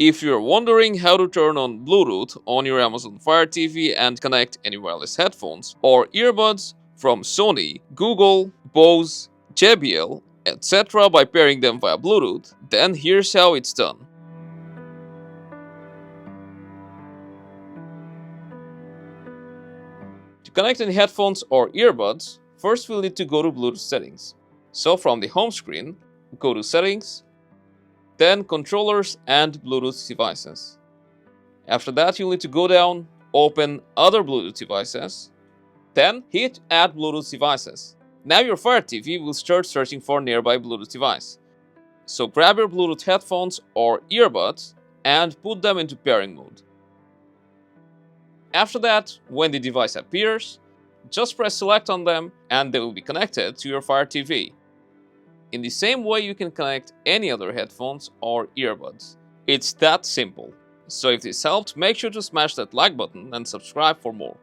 If you're wondering how to turn on Bluetooth on your Amazon Fire TV and connect any wireless headphones or earbuds from Sony, Google, Bose, JBL, etc. by pairing them via Bluetooth, then here's how it's done. To connect any headphones or earbuds, first we'll need to go to Bluetooth settings. So from the home screen, go to Settings, then Controllers and Bluetooth devices. After that, you'll need to go down, open Other Bluetooth devices, then hit Add Bluetooth devices. Now your Fire TV will start searching for nearby Bluetooth device. So grab your Bluetooth headphones or earbuds and put them into pairing mode. After that, when the device appears, just press select on them and they will be connected to your Fire TV. In the same way you can connect any other headphones or earbuds. It's that simple. So if this helped, make sure to smash that like button and subscribe for more.